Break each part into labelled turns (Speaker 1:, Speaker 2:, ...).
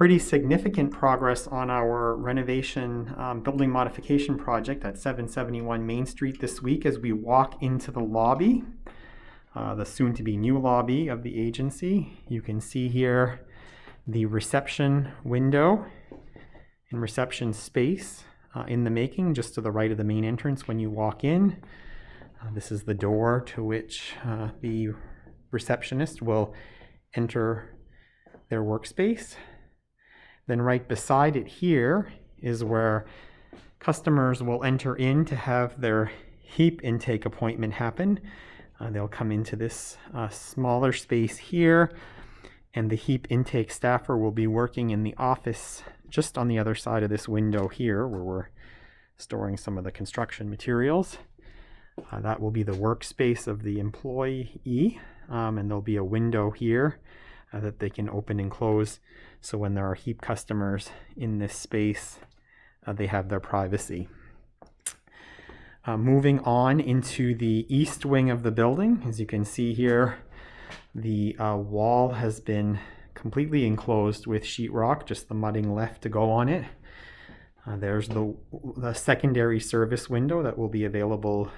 Speaker 1: pretty significant progress on our renovation building modification project at 771 Main Street this week as we walk into the lobby, the soon-to-be new lobby of the agency. You can see here the reception window and reception space in the making, just to the right of the main entrance when you walk in. This is the door to which the receptionist will enter their workspace. Then right beside it here is where customers will enter in to have their HEAP intake appointment happen. They'll come into this smaller space here, and the HEAP intake staffer will be working in the office just on the other side of this window here where we're storing some of the construction materials. That will be the workspace of the employee, and there'll be a window here that they can open and close, so when there are HEAP customers in this space, they have their privacy. Moving on into the east wing of the building, as you can see here, the wall has been completely enclosed with sheetrock, just the mudding left to go on it. There's the secondary service window that will be available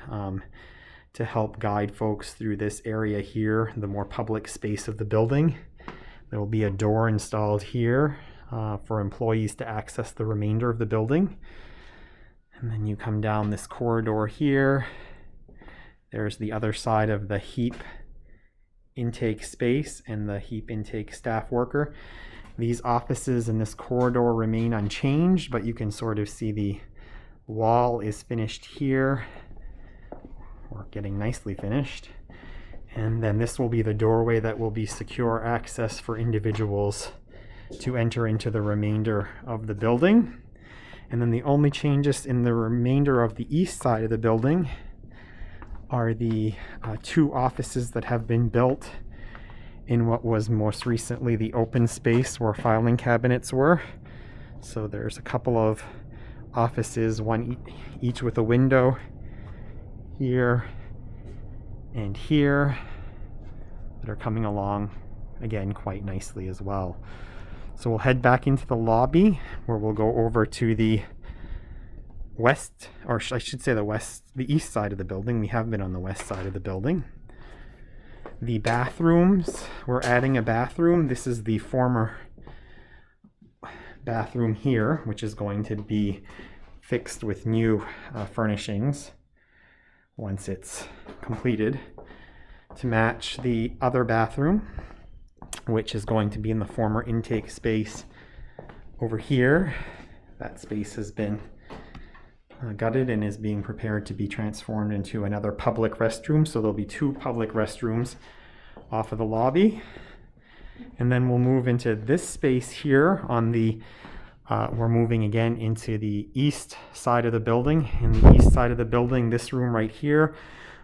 Speaker 1: to help guide folks through this area here, the more public space of the building. There will be a door installed here for employees to access the remainder of the building. And then you come down this corridor here. There's the other side of the HEAP intake space and the HEAP intake staff worker. These offices in this corridor remain unchanged, but you can sort of see the wall is finished here, or getting nicely finished. And then this will be the doorway that will be secure access for individuals to enter into the remainder of the building. And then the only changes in the remainder of the east side of the building are the two offices that have been built in what was most recently the open space where filing cabinets were. So there's a couple of offices, one each with a window here and here, that are coming along again quite nicely as well. So we'll head back into the lobby where we'll go over to the west, or I should say the east side of the building. We have been on the west side of the building. The bathrooms, we're adding a bathroom. This is the former bathroom here, which is going to be fixed with new furnishings once it's completed, to match the other bathroom, which is going to be in the former intake space over here. That space has been gutted and is being prepared to be transformed into another public restroom. So there'll be two public restrooms off of the lobby. And then we'll move into this space here on the, we're moving again into the east side of the building. In the east side of the building, this room right here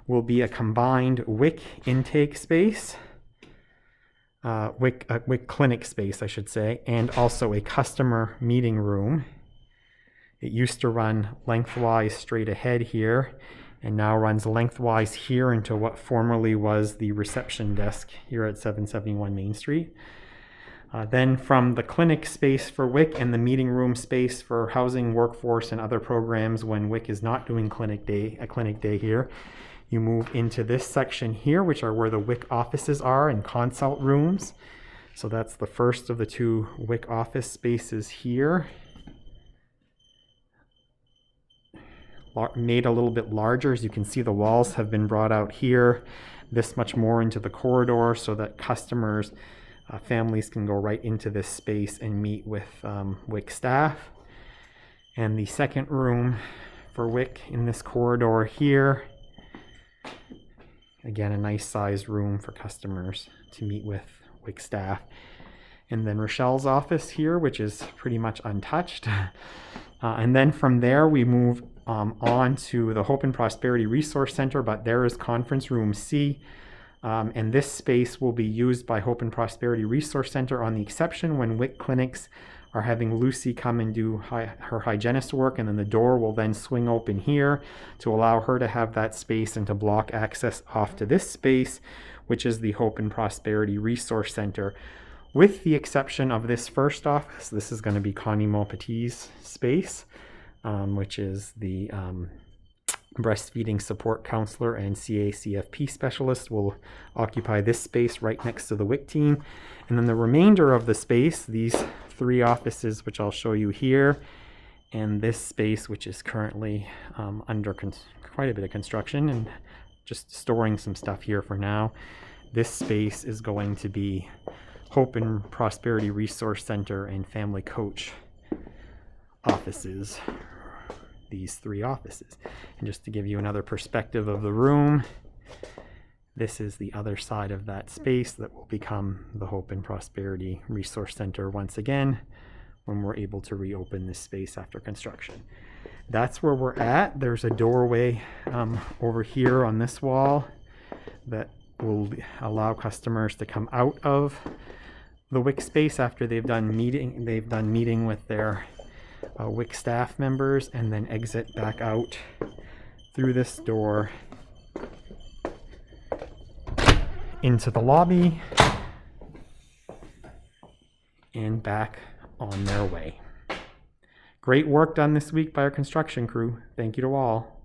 Speaker 1: will be a combined Wic intake space, Wic clinic space, I should say, and also a customer meeting room. It used to run lengthwise straight ahead here, and now runs lengthwise here into what formerly was the reception desk here at 771 Main Street. Then from the clinic space for Wic and the meeting room space for housing, workforce, and other programs when Wic is not doing clinic day here, you move into this section here, which are where the Wic offices are and consult rooms. So that's the first of the two Wic office spaces here. Made a little bit larger. As you can see, the walls have been brought out here, this much more into the corridor, so that customers, families can go right into this space and meet with Wic staff. And the second room for Wic in this corridor here, again, a nice sized room for customers to meet with Wic staff. And then Rochelle's office here, which is pretty much untouched. And then from there we move on to the Hope and Prosperity Resource Center, but there is Conference Room C. And this space will be used by Hope and Prosperity Resource Center on the exception when Wic clinics are having Lucy come and do her hygienist work, and then the door will then swing open here to allow her to have that space and to block access off to this space, which is the Hope and Prosperity Resource Center. with the exception of this first office. This is going to be Connie Maupety's space, which is the breastfeeding support counselor and CACFP specialist will occupy this space right next to the Wic team. And then the remainder of the space, these 3 offices, which I'll show you here, and this space, which is currently under quite a bit of construction and just storing some stuff here for now. This space is going to be Hope and Prosperity Resource Center and Family Coach offices, these 3 offices. And just to give you another perspective of the room, this is the other side of that space that will become the Hope and Prosperity Resource Center once again when we're able to reopen this space after construction. That's where we're at. There's a doorway over here on this wall that will allow customers to come out of the Wic space after they've done meeting with their Wic staff members, and then exit back out through this door into the lobby and back on their way. Great work done this week by our construction crew. Thank you to all.